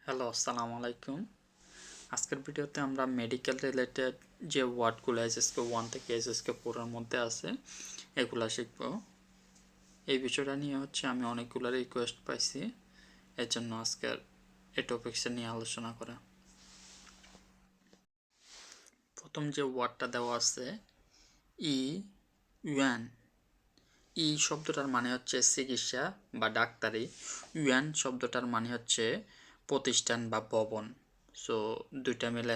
Hello, আসসালামু আলাইকুম। আজকের ভিডিওতে আমরা মেডিকেল রিলেটেড যে ওয়ার্ডগুলো এসএসকে 1 থেকে এসএসকে 4 এর মধ্যে আছে এগুলা শিখব। এই বিষয়টা নিয়ে আমি অনেকগুলো রিকোয়েস্ট পাইছি, এর জন্য আজকের এই টপিকসে নিয়ে আলোচনা করা। প্রথম যে ওয়ার্ডটা দেওয়া আছে ই ইউএন। ই শব্দটার মানে হচ্ছে চিকিৎসা বা ডাক্তারি। ইউএন শব্দটার মানে হচ্ছে প্রতিষ্ঠান বা ভবন। সো দুইটা মিলে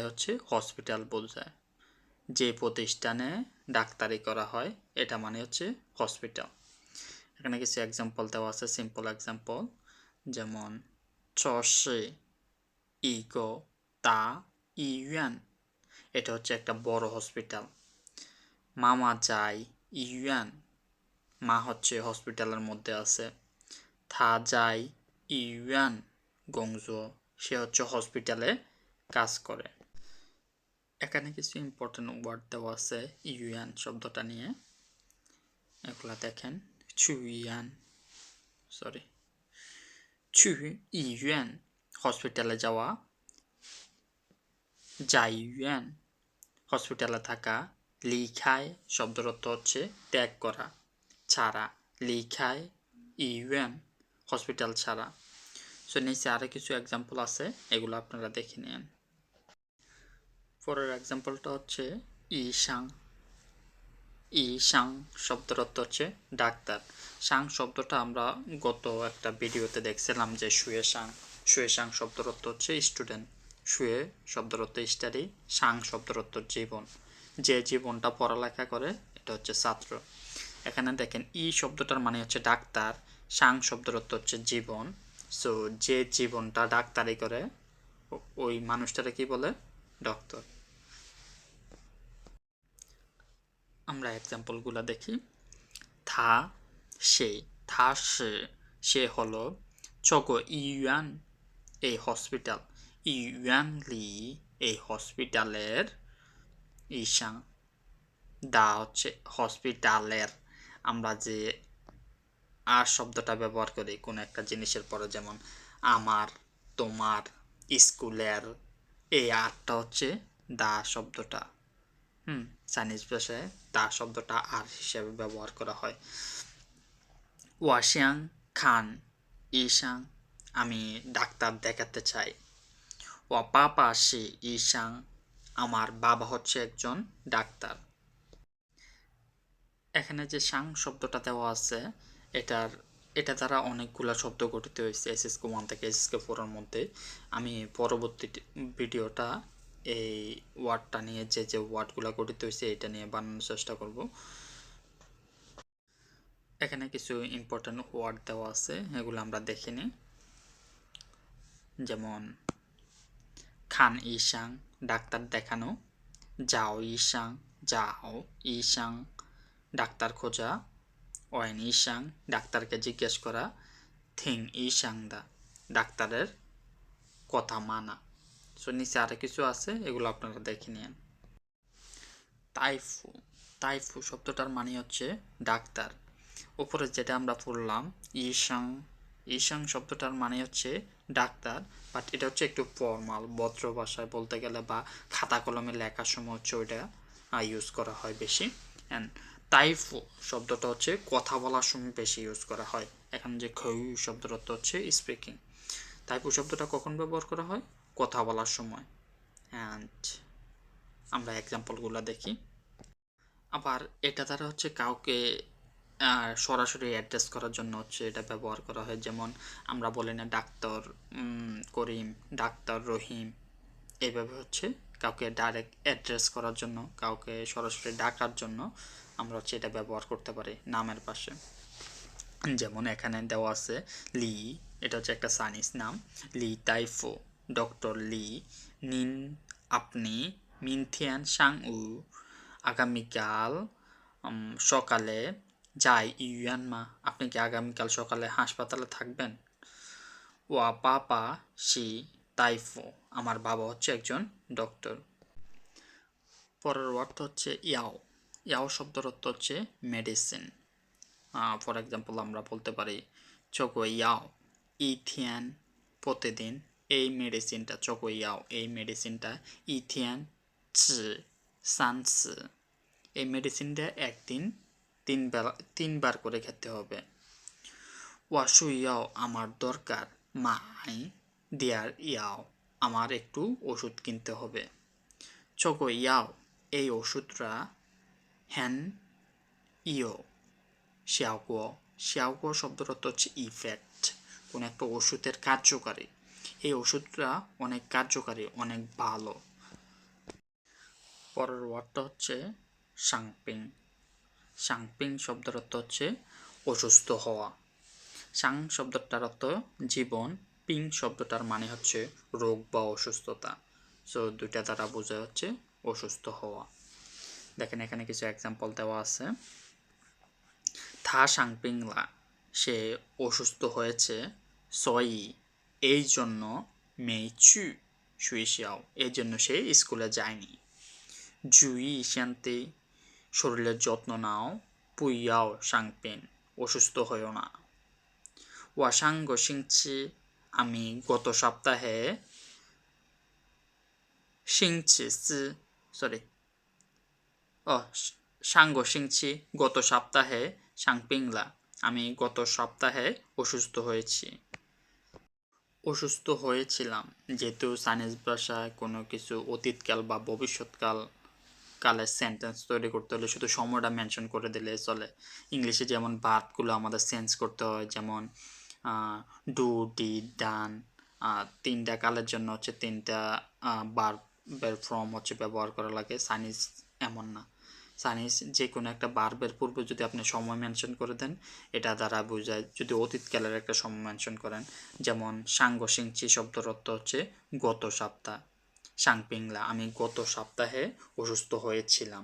হসপিটাল বোঝায়। যে প্রতিষ্ঠানে ডাক্তারি করা হয় এটা মানে হচ্ছে হসপিটাল। এখানে কিছু এক্সাম্পল দেওয়া আছে, সিম্পল এক্সাম্পল, যেমন 这是一个大医院, এটা হচ্ছে একটা বড় হসপিটাল। মামা যায় ইউয়ান, মা হচ্ছে হসপিটালের মধ্যে আছে। থা যায় ইউয়ান গংজো, সে হচ্ছে হসপিটালে কাজ করে। এখানে কিছু ইম্পর্টেন্ট ওয়ার্ড দেওয়া আছে ইউয়ান শব্দটা নিয়ে, এগুলা দেখেন। চুইয়ান, সরি, চু ইউয়ান হসপিটালে যাওয়া, যাইউয়ান হসপিটালে থাকা, লিখায় শব্দের অর্থ হচ্ছে ত্যাগ করা, ছাড়া, লিখায় ইউয়ান হসপিটাল ছাড়া। সো নিচে আরও কিছু এক্সাম্পল আছে, এগুলো আপনারা দেখে নিন। পরের এক্সাম্পলটা হচ্ছে ইসাং। ইসাং শব্দের অর্থ হচ্ছে ডাক্তার। সাং শব্দটা আমরা গত একটা ভিডিওতে দেখছিলাম যে শুয়েসাং। শুয়েসাং শব্দের অর্থ হচ্ছে স্টুডেন্ট। শুয়ে শব্দের অর্থ স্টাডি, সাং শব্দের অর্থ জীবন। যে জীবনটা পড়ালেখা করে এটা হচ্ছে ছাত্র। এখানে দেখেন ই শব্দটার মানে হচ্ছে ডাক্তার, সাং শব্দের অর্থ হচ্ছে জীবন। সো যে জীবনটা ডাক্তারি করে ওই মানুষটারে কি বলে? ডক্টর। আমরা এক্সাম্পলগুলো দেখি। থা সে, থা সে হলো 这个医院 এই হসপিটাল, ইউয়ান লি এই হসপিটালের, ইসাং দা হচ্ছে হসপিটালের। আমরা যে আর শব্দটা ব্যবহার করি কোনো একটা জিনিসের পরে, যেমন আমার, তোমার, স্কুলের, এই আরটা হচ্ছে দা শব্দটা। চাইনিজ ভাষায় দা শব্দটা আর হিসেবে ব্যবহার করা হয়। ওয়াশিয়াং খান ইসাং, আমি ডাক্তার দেখাতে চাই। ওয়া পাপা শি ইসাং, আমার বাবা হচ্ছে একজন ডাক্তার। এখানে যে সাং শব্দটা দেওয়া আছে এটা দ্বারা অনেকগুলো শব্দ গঠিত হয়েছে এসএসকে 1 থেকে এসএসকে 4 এর মধ্যে। আমি পরবর্তী ভিডিওটা এই ওয়ার্ডটা নিয়ে যে ওয়ার্ডগুলো গঠিত হয়েছে এটা নিয়ে বানানোর চেষ্টা করব। এখানে কিছু ইম্পর্টেন্ট ওয়ার্ড দেওয়া আছে, এগুলো আমরা দেখে নিই। যেমন খান ইসাং ডাক্তার দেখানো, যাও ইসাং যাও ইসাং ডাক্তার খোঁজা, ওয়েন ইসাং ডাক্তারকে জিজ্ঞেস করা, থিং ইসাং দা ডাক্তারের কথা মানা। সো নিচে আরও কিছু আছে, এগুলো আপনারা দেখে নিন। তাইফু, তাইফু শব্দটার মানে হচ্ছে ডাক্তার। উপরে যেটা আমরা পড়লাম ইসাং, ইসাং শব্দটার মানে হচ্ছে ডাক্তার, বাট এটা হচ্ছে একটু ফর্মাল, ভদ্র ভাষায় বলতে গেলে বা খাতা কলমে লেখার সময় হচ্ছে ওইটা ইউজ করা হয় বেশি। অ্যান্ড তাইফু শব্দটা হচ্ছে কথা বলার সময় বেশি ইউজ করা হয়। এখানে যে খৌ শব্দটা অর্থ হচ্ছে স্পিকিং। তাইফু শব্দটা কখন ব্যবহার করা হয়? কথা বলার সময়। অ্যান্ড আমরা এক্সাম্পলগুলো দেখি। আবার এটা দ্বারা কাউকে সরাসরি অ্যাড্রেস করার জন্য এটা ব্যবহার করা হয়। যেমন আমরা বলি না ডাক্তার করিম, ডাক্তার রহিম, এইভাবে কাউকে ডাইরেক্ট অ্যাড্রেস করার জন্য, কাউকে সরাসরি ডাকার জন্য আমরা এটা ব্যবহার করতে পারি নামের পাশে। যেমন এখানে দেওয়া আছে লি, এটা হচ্ছে একটা চাইনিজ নাম। লি তাইফো, ডক্টর লি। নিন আপনি, মিনথিয়ান সাং উ আগামীকাল সকালে, যাই ইউয়ানমা আপনি কি আগামীকাল সকালে হাসপাতালে থাকবেন। ওয়া পাপা শি তাইফো, আমার বাবা হচ্ছে একজন ডক্টর। পরের অর্থ হচ্ছে ইয়াও। ইয়াও শব্দের অর্থ হচ্ছে মেডিসিন। ফর এক্সাম্পল আমরা বলতে পারি চোখো ইয়াও ইথিয়ান প্রতিদিন, এই মেডিসিনটা চকোয়াও এই মেডিসিনটা ইথিয়ান চি সানসি এই মেডিসিনটা একদিন তিনবার করে খেতে হবে। ওয়াশুইয়াও আমার দরকার, মাই দেয়ার ইয়াও আমার একটু ওষুধ কিনতে হবে। চকোয়াও এই ওষুধটা হ্যান ইও শিয়াওকো শিয়াওকো শব্দটা হচ্ছে ইফেক্ট, কোন একটা ওষুধের কার্যকারী। এই ওষুধটা অনেক কার্যকারী, অনেক ভালো। পরের ওয়ার্ডটা হচ্ছে সাংপিং। সাংপিং শব্দের অর্থ হচ্ছে অসুস্থ হওয়া। সাং শব্দটার অর্থ জীবন, পিং শব্দটার মানে হচ্ছে রোগ বা অসুস্থতা। সো দুইটা দ্বারা বোঝা হচ্ছে অসুস্থ হওয়া। দেখেন এখানে কিছু এক্সাম্পল দেওয়া আছে। থা সাংপিংলা সে অসুস্থ হয়েছে, সই এই জন্য, মেইচু শুইশিয়াও এই জন্য সে স্কুলে যায়নি। জুই শান্তি শরীরের যত্ন নাও, পুইয়াও সাংপিং অসুস্থ হয়েও না। ওয়াসাঙ্গ সিংচি আমি গত সপ্তাহে সিংচি সরি সাঙ্গ সিংচি গত সপ্তাহে সাংপিংলা আমি গত সপ্তাহে অসুস্থ হয়েছি। অসুস্থ হয়েছিলাম যেহেতু চাইনিজ ভাষায় কোনো কিছু অতীতকাল বা ভবিষ্যৎকাল কালের সেন্টেন্স তৈরি করতে হলে শুধু সময়টা মেনশন করে দিলে চলে। ইংলিশে যেমন ভার্বগুলো আমাদের চেঞ্জ করতে হয়, যেমন ডু ডি ডান, তিনটা কালের জন্য হচ্ছে তিনটা ভার্বের ফর্ম হচ্ছে ব্যবহার করা লাগে। চাইনিজ এমন না, চাইনিজ যে কোনো একটা ভার্বের পূর্বে যদি আপনি সময় মেনশন করে দেন এটা দ্বারা বোঝায়। যদি অতীতকালের একটা সময় মেনশন করেন, যেমন সাঙ্গ সিংচি শব্দের অর্থ হচ্ছে গত সপ্তাহ, সাংপিংলা আমি গত সপ্তাহে অসুস্থ হয়েছিলাম।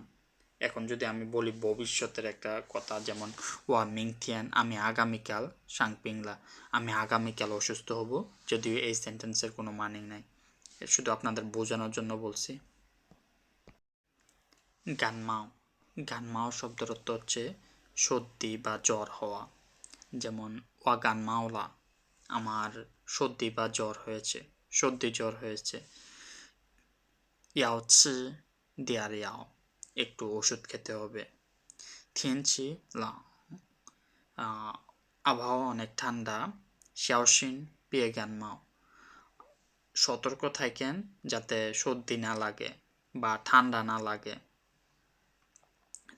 এখন যদি আমি বলি ভবিষ্যতের একটা কথা, যেমন ওয়া মিংথিয়ান আমি আগামীকাল, সাংপিংলা আমি আগামীকাল অসুস্থ হব, যদিও এই সেন্টেন্সের কোনো মানেই নাই, শুধু আপনাদের বোঝানোর জন্য বলছি। গানমাও গানমাও শব্দের অর্থ হচ্ছে সর্দি বা জ্বর হওয়া। যেমন ওয়া গানমাওলা আমার সর্দি বা জ্বর হয়েছে, সর্দি জ্বর হয়েছে। ইয়াও চি দেয়ার ইয়াও একটু ওষুধ খেতে হবে। থিয়েনচি লাং আবহাওয়া অনেক ঠান্ডা। শিয়াওশিন পিয়ে গানমাও সতর্ক থাকেন যাতে সর্দি না লাগে বা ঠান্ডা না লাগে।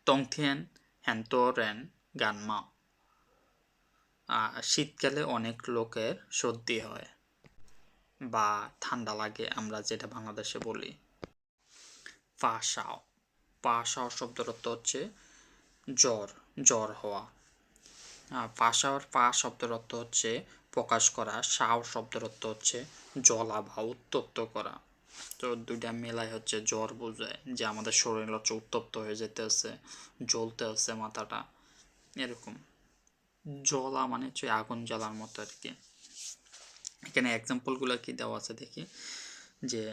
তংথিয়েন হ্যান্তো রেন গানমাও শীতকালে অনেক লোকের সর্দি হয় বা ঠান্ডা লাগে, আমরা যেটা বাংলাদেশে বলি। ফাশাও ফাশাও শব্দের অর্থ হচ্ছে জ্বর, জ্বর হওয়া। ফাশাওর ফা শব্দের অর্থ হচ্ছে প্রকাশ করা, সাও শব্দের অর্থ হচ্ছে জ্বলা বা উত্তপ্ত করা। তো দুইটা মেলায় হচ্ছে জ্বর বোঝায়, যে আমাদের শরীর হচ্ছে উত্তপ্ত হয়ে যেতে আছে, জ্বলতে আছে মাথাটা, এরকম। জ্বলা মানে হচ্ছে আগুন জ্বালার মতো আর কি। এখানে এক্সাম্পলগুলো কি দেওয়া আছে দেখি, যে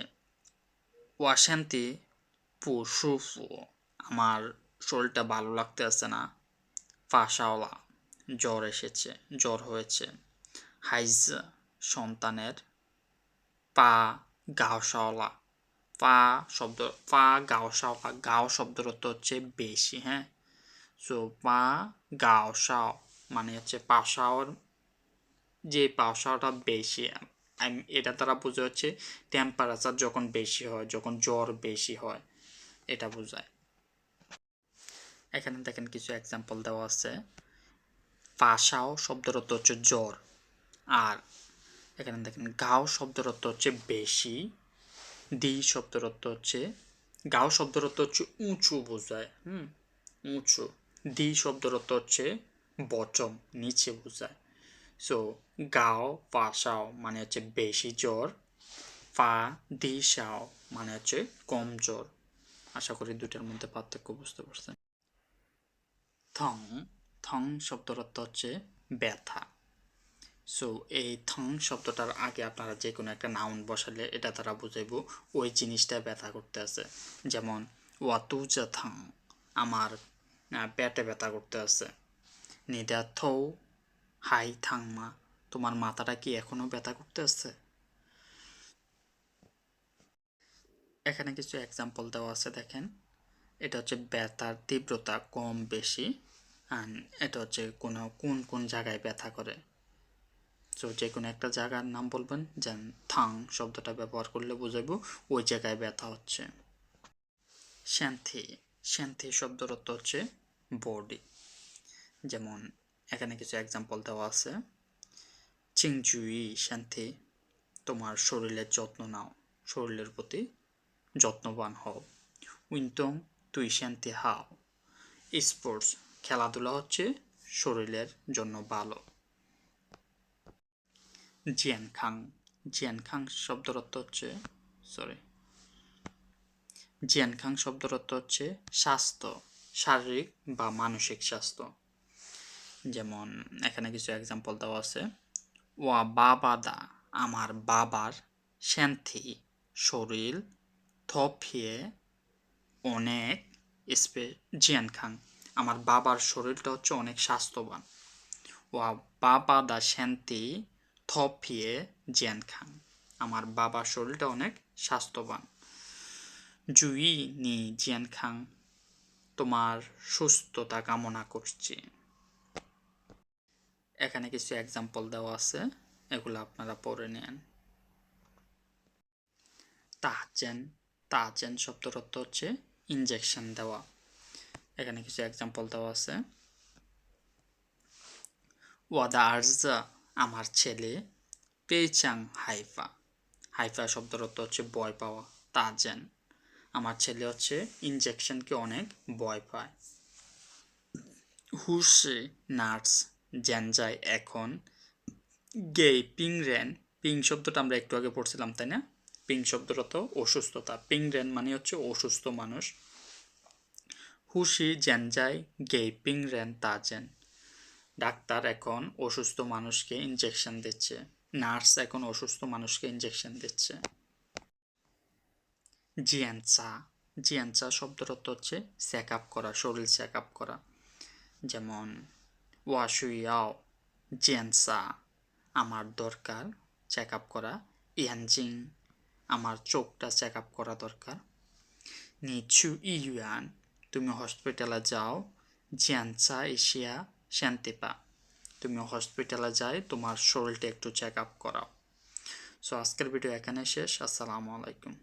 ওয়াশান্তি পুশুফু আমার শরীরটা ভালো লাগতে আছে না। ফাশাওলা জ্বর এসেছে, জ্বর হয়েছে। হাইজ সন্তানের। পা গাওসাওলা পা গাওসাওলা গাও শব্দের অর্থ হচ্ছে বেশি, হ্যাঁ। সো পা গাওসাও মানে হচ্ছে পাশাওর, যে পাশাওটা বেশি, এটা দ্বারা বোঝা হচ্ছে টেম্পারেচার যখন বেশি হয়, যখন জ্বর বেশি হয়, এটা বোঝায়। এখানে দেখেন কিছু এক্সাম্পল দেওয়া আছে। পাশাও শব্দের অর্থ হচ্ছে জ্বর, আর এখানে দেখেন গাও শব্দের অর্থ হচ্ছে বেশি, দি শব্দের অর্থ হচ্ছে গাও শব্দের অর্থ হচ্ছে উঁচু বোঝায়, উঁচু। দি শব্দের অর্থ হচ্ছে বটম, নিচে বোঝায়। সো গাও পাশাও মানে হচ্ছে বেশি জ্বর, পা দি শাও মানে হচ্ছে কম জ্বর। আশা করি দুটার মধ্যে পার্থক্য বুঝতে পারছেন। থং থং শব্দের অর্থ হচ্ছে ব্যথা। সো এই থং শব্দটার আগে আপনারা যে কোনো একটা নাউন বসালে এটা তারা বুঝাইব ওই জিনিসটা ব্যথা করতে আছে। যেমন ওয়াতুজা থং আমার পেটে ব্যথা করতে আছে। নিদা থৌ হাই থাংমা তোমার মাথাটা কি এখনও ব্যথা করতে আছে। এখানে কিছু এক্সাম্পল দেওয়া আছে দেখেন। এটা হচ্ছে ব্যথার তীব্রতা কম বেশি, অ্যান্ড এটা হচ্ছে কোন কোন জায়গায় ব্যথা করে। সো যে কোনো একটা জায়গার নাম বলবেন, যেন থাং শব্দটা ব্যবহার করলে বুঝাবো ওই জায়গায় ব্যথা হচ্ছে। শান্তি, শান্তি শব্দের অর্থ হচ্ছে বডি। যেমন এখানে কিছু এক্সাম্পল দেওয়া আছে। চিংজুই শান্তি, তোমার শরীরের যত্ন নাও, শরীরের প্রতি যত্নবান হও। উইনটং তুই শান্তি হাও, স্পোর্টস খেলাধুলা হচ্ছে শরীরের জন্য ভালো। জিয়ানখাং, জিয়ানখাং শব্দের অর্থ হচ্ছে জিয়ানখাং শব্দের অর্থ হচ্ছে স্বাস্থ্য, শারীরিক বা মানসিক স্বাস্থ্য। যেমন এখানে কিছু এক্সাম্পল দেওয়া আছে। ওয়া বাবা দা, আমার বাবার শান্তি শরীর থপিয়ে অনেক জিয়ানখাং, আমার বাবার শরীরটা হচ্ছে অনেক স্বাস্থ্যবান। ওয়া বাবা দা শান্তি থপিয়ে জিয়ানখাং, আমার বাবার শরীরটা অনেক স্বাস্থ্যবান। জুই নি জিয়ানখাং, তোমার সুস্থতা কামনা করছি। এখানে কিছু এক্সাম্পল দেওয়া আছে, এগুলো আপনারা পড়ে নেন। তাহচেন, তাহচেন শব্দের অর্থ হচ্ছে ইনজেকশন দেওয়া। এখানে কিছু এক্সাম্পল দেওয়া আছে। ওয়াদা আরজা, আমার ছেলে, পেইচাং হাইফা, হাইফা শব্দের অর্থ হচ্ছে ভয় পাওয়া। তাজেন, আমার ছেলে হচ্ছে ইনজেকশনকে অনেক ভয় পায়। হুসে নার্স, জেনজাই এখন, গে পিং রেন, পিং শব্দটা আমরা একটু আগে পড়ছিলাম তাই না? পিং শব্দের অর্থ অসুস্থতা, পিং রেন মানে হচ্ছে অসুস্থ মানুষ। হুসি জেনজাই গে পিং রেন তাজেন, ডাক্তার এখন অসুস্থ মানুষকে ইনজেকশন দিচ্ছে, নার্স এখন অসুস্থ মানুষকে ইনজেকশন দিচ্ছে। জিয়ানচা, জিয়ানচা শব্দের অর্থ হচ্ছে চেক আপ করা, শরীর চেক আপ করা। যেমন ওয়াশুইয়াও জিয়ানচা, আমার দরকার চেক আপ করা। ইয়ানজিং, আমার চোখটা চেক আপ করা দরকার। নিচু ইউয়ান, তুমি হসপিটালে যাও। জিয়ানচা এশিয়া শান্তিপা, তুমি হসপিটালে যাই তোমার শরীরটা একটু চেক আপ করাও। সো আজকের ভিডিও এখানে শেষ। আসসালামু আলাইকুম।